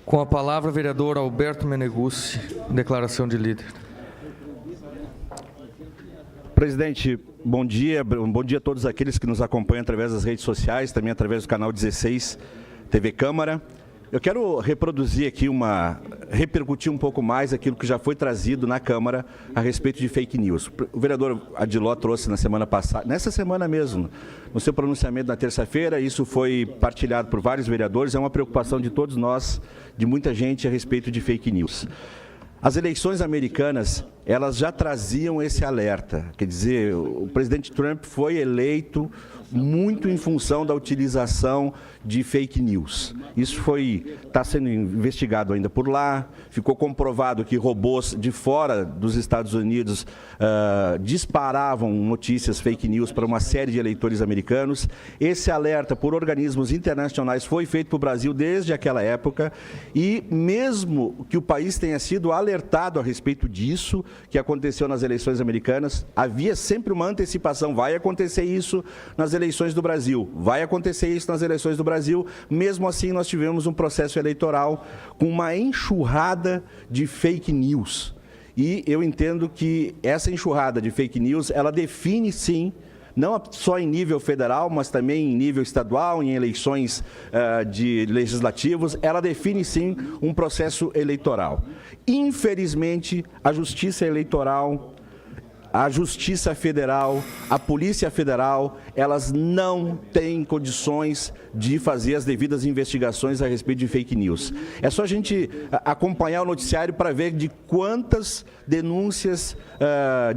Com a palavra, o vereador Alberto Meneguzzi, declaração de líder. Presidente, bom dia a todos aqueles que nos acompanham através das redes sociais, também através do canal 16 TV Câmara. Eu quero reproduzir aqui repercutir um pouco mais aquilo que já foi trazido na Câmara a respeito de fake news. O vereador Adiló trouxe na semana passada, nessa semana mesmo, no seu pronunciamento na terça-feira, isso foi partilhado por vários vereadores, é uma preocupação de todos nós, de muita gente a respeito de fake news. As eleições americanas, elas já traziam esse alerta, quer dizer, o presidente Trump foi eleito muito em função da utilização de fake news. Isso está sendo investigado ainda por lá, ficou comprovado que robôs de fora dos Estados Unidos disparavam notícias fake news para uma série de eleitores americanos. Esse alerta por organismos internacionais foi feito para o Brasil desde aquela época e mesmo que o país tenha sido alertado a respeito disso, que aconteceu nas eleições americanas, havia sempre uma antecipação, vai acontecer isso nas eleições do Brasil, vai acontecer isso nas eleições do Brasil, mesmo assim nós tivemos um processo eleitoral com uma enxurrada de fake news. E eu entendo que essa enxurrada de fake news, ela define sim, não só em nível federal, mas também em nível estadual, em eleições de legislativos, ela define sim um processo eleitoral. Infelizmente, a Justiça Eleitoral, a Justiça Federal, a Polícia Federal, elas não têm condições de fazer as devidas investigações a respeito de fake news. É só a gente acompanhar o noticiário para ver de quantas denúncias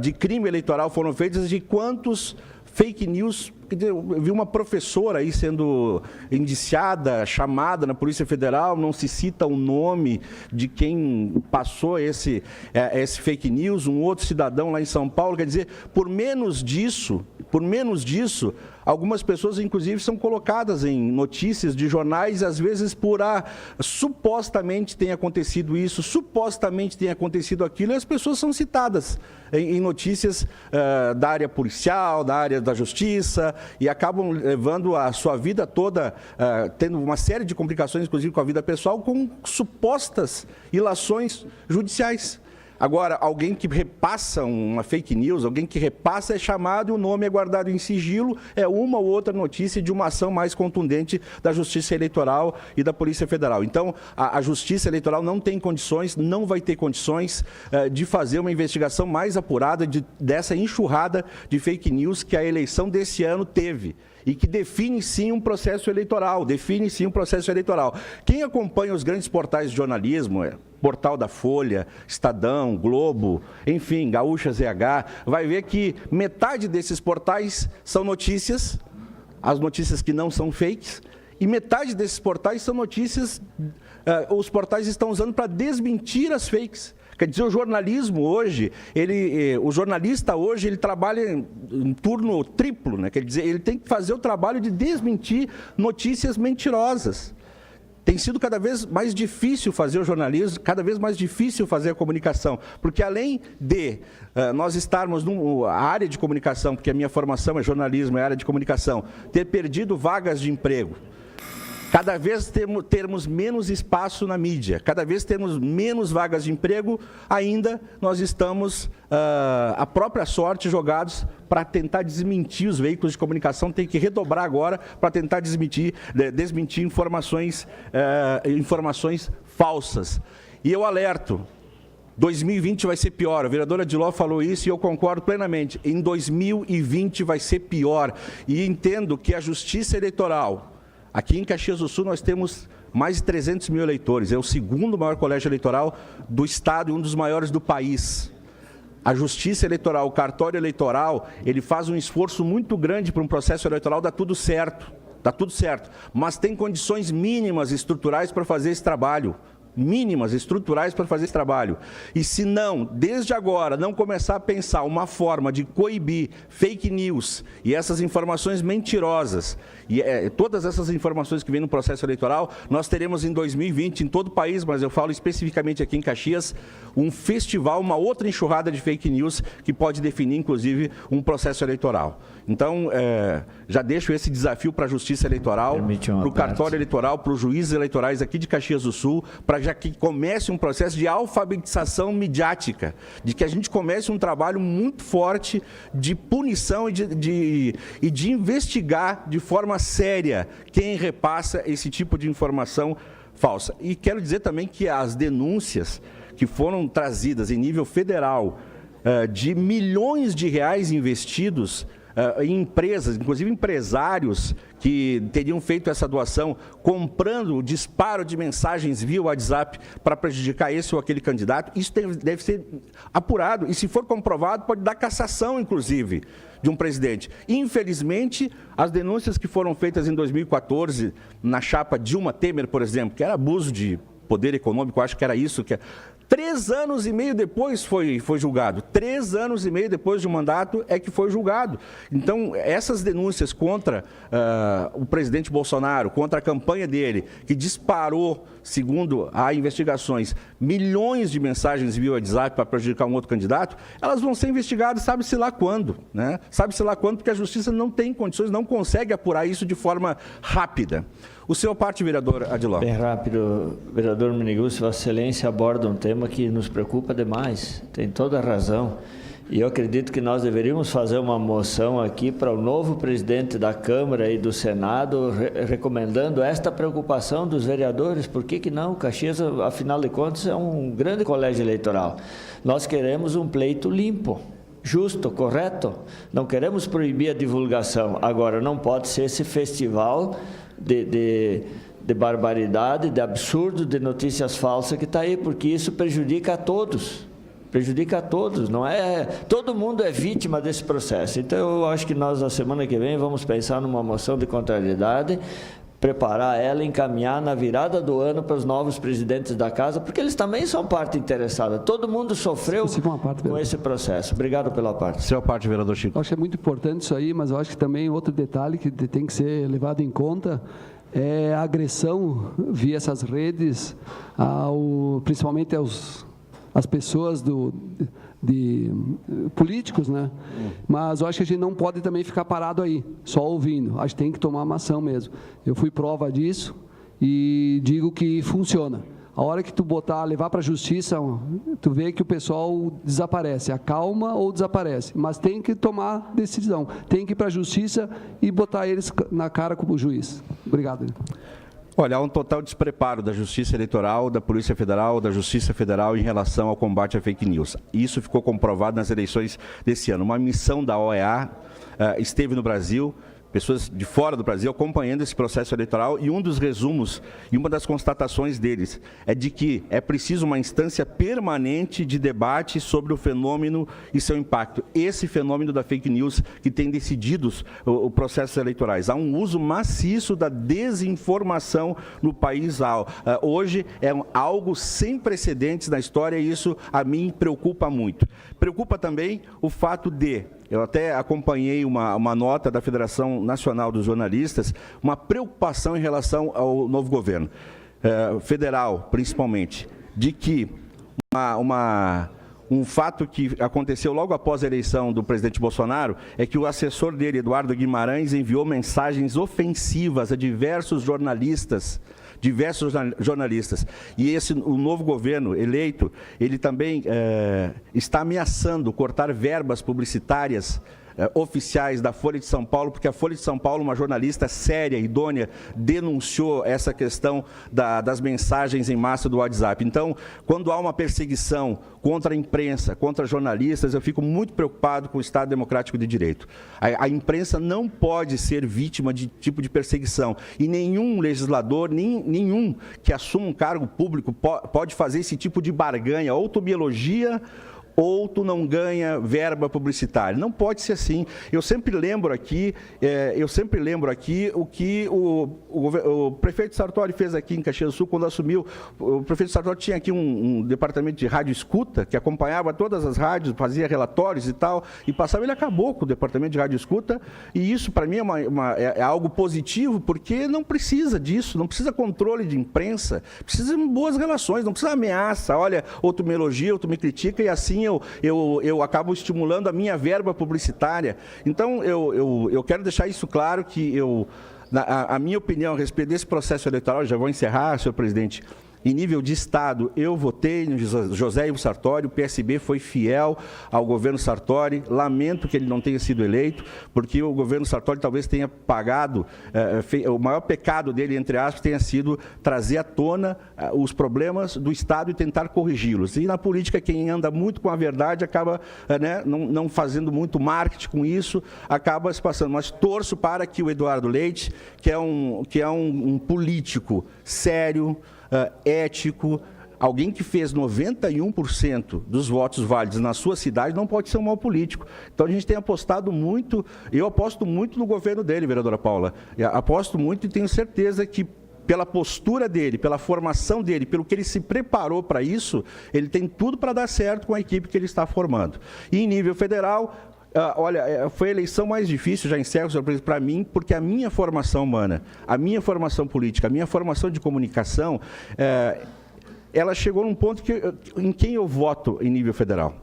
de crime eleitoral foram feitas, de quantos fake news. Eu vi uma professora aí sendo indiciada, chamada na Polícia Federal, não se cita o nome de quem passou esse fake news, um outro cidadão lá em São Paulo. Quer dizer, por menos disso, algumas pessoas, inclusive, são colocadas em notícias de jornais, às vezes por supostamente tem acontecido isso, supostamente tem acontecido aquilo, e as pessoas são citadas em notícias da área policial, da área da justiça, e acabam levando a sua vida toda, tendo uma série de complicações, inclusive com a vida pessoal, com supostas ilações judiciais. Agora, alguém que repassa uma fake news, alguém que repassa é chamado e o nome é guardado em sigilo, é uma ou outra notícia de uma ação mais contundente da Justiça Eleitoral e da Polícia Federal. Então, a Justiça Eleitoral não tem condições, não vai ter condições de fazer uma investigação mais apurada dessa enxurrada de fake news que a eleição desse ano teve. E que define sim um processo eleitoral, Quem acompanha os grandes portais de jornalismo, Portal da Folha, Estadão, Globo, enfim, Gaúcha ZH, vai ver que metade desses portais são notícias, as notícias que não são fakes, e metade desses portais são notícias, os portais estão usando para desmentir as fakes. Quer dizer, o jornalismo hoje, o jornalista hoje, ele trabalha em turno triplo, né? Quer dizer, ele tem que fazer o trabalho de desmentir notícias mentirosas. Tem sido cada vez mais difícil fazer o jornalismo, cada vez mais difícil fazer a comunicação, porque além de nós estarmos na área de comunicação, porque a minha formação é jornalismo, é área de comunicação, ter perdido vagas de emprego, cada vez termos menos espaço na mídia, cada vez temos menos vagas de emprego, ainda nós estamos, à própria sorte, jogados para tentar desmentir os veículos de comunicação, tem que redobrar agora para tentar desmentir informações falsas. E eu alerto, 2020 vai ser pior, a vereadora Adiló falou isso e eu concordo plenamente, em 2020 vai ser pior, e entendo que a Justiça Eleitoral, aqui em Caxias do Sul nós temos mais de 300 mil eleitores, é o segundo maior colégio eleitoral do estado e um dos maiores do país. A Justiça Eleitoral, o cartório eleitoral, ele faz um esforço muito grande para um processo eleitoral dar tudo certo, mas tem condições mínimas estruturais para fazer esse trabalho. mínimas, estruturais para fazer esse trabalho. E se não, desde agora, não começar a pensar uma forma de coibir fake news e essas informações mentirosas, e todas essas informações que vêm no processo eleitoral, nós teremos em 2020, em todo o país, mas eu falo especificamente aqui em Caxias, um festival, uma outra enxurrada de fake news que pode definir, inclusive, um processo eleitoral. Então, já deixo esse desafio para a Justiça Eleitoral, para o cartório eleitoral, para os juízes eleitorais aqui de Caxias do Sul, para já que comece um processo de alfabetização midiática, de que a gente comece um trabalho muito forte de punição e de investigar de forma séria quem repassa esse tipo de informação falsa. E quero dizer também que as denúncias que foram trazidas em nível federal de milhões de reais investidos em empresas, inclusive empresários que teriam feito essa doação, comprando o disparo de mensagens via WhatsApp para prejudicar esse ou aquele candidato, isso deve ser apurado. E se for comprovado, pode dar cassação, inclusive, de um presidente. Infelizmente, as denúncias que foram feitas em 2014, na chapa Dilma Temer, por exemplo, que era abuso de poder econômico, acho que era isso que 3 anos e meio depois foi julgado. 3 anos e meio depois de um mandato é que foi julgado. Então, essas denúncias contra o presidente Bolsonaro, contra a campanha dele, que disparou, segundo as investigações, milhões de mensagens via WhatsApp para prejudicar um outro candidato, elas vão ser investigadas sabe-se lá quando, né? Sabe-se lá quando, porque a Justiça não tem condições, não consegue apurar isso de forma rápida. O seu parte, vereador Adiló. Bem rápido, vereador Meneguzzi, Vossa Excelência aborda um tema que nos preocupa demais, tem toda a razão. E eu acredito que nós deveríamos fazer uma moção aqui para o novo presidente da Câmara e do Senado, recomendando esta preocupação dos vereadores. Por que não? Caxias, afinal de contas, é um grande colégio eleitoral. Nós queremos um pleito limpo, justo, correto? Não queremos proibir a divulgação. Agora, não pode ser esse festival de barbaridade, de absurdo, de notícias falsas que está aí, porque isso prejudica a todos. Prejudica a todos, não é? Todo mundo é vítima desse processo. Então, eu acho que nós, na semana que vem, vamos pensar numa moção de contrariedade, preparar ela, encaminhar na virada do ano para os novos presidentes da casa, porque eles também são parte interessada. Todo mundo sofreu com esse processo. Obrigado pela parte. Seu parte, vereador Chico. Eu acho que é muito importante isso aí, mas eu acho que também outro detalhe que tem que ser levado em conta é a agressão via essas redes, principalmente às pessoas de políticos, né? Mas eu acho que a gente não pode também ficar parado aí, só ouvindo. Acho que tem que tomar uma ação mesmo. Eu fui prova disso e digo que funciona. A hora que tu levar para a justiça, tu vê que o pessoal desaparece, acalma ou desaparece. Mas tem que tomar decisão, tem que ir para a justiça e botar eles na cara com o juiz. Obrigado. Olha, há um total despreparo da Justiça Eleitoral, da Polícia Federal, da Justiça Federal em relação ao combate à fake news. Isso ficou comprovado nas eleições desse ano. Uma missão da OEA esteve no Brasil, pessoas de fora do Brasil acompanhando esse processo eleitoral, e um dos resumos e uma das constatações deles é de que é preciso uma instância permanente de debate sobre o fenômeno e seu impacto. Esse fenômeno da fake news que tem decidido os processos eleitorais. Há um uso maciço da desinformação no país. Hoje é algo sem precedentes na história e isso a mim preocupa muito. Preocupa também o fato eu até acompanhei uma nota da Federação Nacional dos Jornalistas, uma preocupação em relação ao novo governo, federal principalmente, de que um fato que aconteceu logo após a eleição do presidente Bolsonaro é que o assessor dele, Eduardo Guimarães, enviou mensagens ofensivas a diversos jornalistas. E o novo governo eleito, ele também está ameaçando cortar verbas publicitárias oficiais da Folha de São Paulo, porque a Folha de São Paulo, uma jornalista séria, idônea, denunciou essa questão das mensagens em massa do WhatsApp. Então, quando há uma perseguição contra a imprensa, contra jornalistas, eu fico muito preocupado com o Estado Democrático de Direito. A imprensa não pode ser vítima de tipo de perseguição e nenhum legislador, nenhum que assuma um cargo público pode fazer esse tipo de barganha. Ou tu me elogia ou tu não ganha verba publicitária. Não pode ser assim. Eu sempre lembro aqui o que o prefeito Sartori fez aqui em Caxias do Sul quando assumiu. O prefeito Sartori tinha aqui um departamento de rádio escuta que acompanhava todas as rádios, fazia relatórios e tal, e passava. Ele acabou com o departamento de rádio escuta, e isso para mim é algo positivo, porque não precisa disso, não precisa controle de imprensa, precisa de boas relações, não precisa ameaça. Olha, ou tu me elogia, ou tu me critica, e assim eu acabo estimulando a minha verba publicitária. Então, eu quero deixar isso claro, que a minha opinião a respeito desse processo eleitoral, já vou encerrar, senhor presidente. Em nível de Estado, eu votei no José Ivo Sartori, o PSB foi fiel ao governo Sartori. Lamento que ele não tenha sido eleito, porque o governo Sartori talvez tenha pagado, o maior pecado dele, entre aspas, tenha sido trazer à tona os problemas do Estado e tentar corrigi-los. E na política, quem anda muito com a verdade acaba não fazendo muito marketing com isso, acaba se passando. Mas torço para que o Eduardo Leite, que é um político sério, ético, alguém que fez 91% dos votos válidos na sua cidade, não pode ser um mau político. Então a gente tem apostado muito, eu aposto muito no governo dele, vereadora Paula. Aposto muito e tenho certeza que pela postura dele, pela formação dele, pelo que ele se preparou para isso, ele tem tudo para dar certo com a equipe que ele está formando. E em nível federal, olha, foi a eleição mais difícil, já encerro, senhor presidente, para mim, porque a minha formação humana, a minha formação política, a minha formação de comunicação, ela chegou num ponto em quem eu voto em nível federal.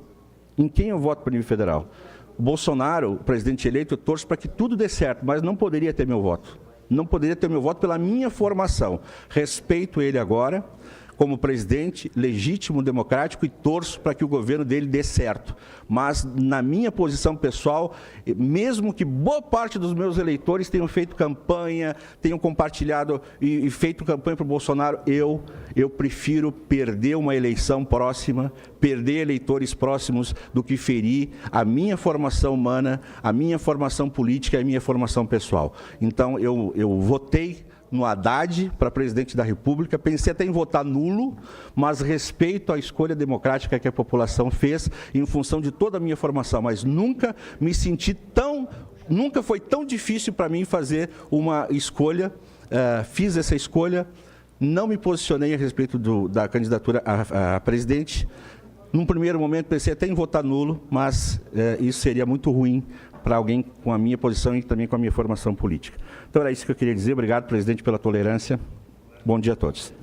Em quem eu voto para nível federal. O Bolsonaro, o presidente eleito, eu torço para que tudo dê certo, mas não poderia ter meu voto. Não poderia ter meu voto pela minha formação. Respeito ele agora como presidente legítimo, democrático, e torço para que o governo dele dê certo. Mas, na minha posição pessoal, mesmo que boa parte dos meus eleitores tenham feito campanha, tenham compartilhado e feito campanha para o Bolsonaro, eu prefiro perder uma eleição próxima, perder eleitores próximos, do que ferir a minha formação humana, a minha formação política e a minha formação pessoal. Então, eu votei no Haddad para presidente da República, pensei até em votar nulo, mas respeito a escolha democrática que a população fez em função de toda a minha formação, mas nunca foi tão difícil para mim fazer uma escolha, fiz essa escolha, não me posicionei a respeito da candidatura a presidente. Num primeiro momento pensei até em votar nulo, mas isso seria muito ruim para alguém com a minha posição e também com a minha formação política. Então era isso que eu queria dizer. Obrigado, presidente, pela tolerância. Bom dia a todos.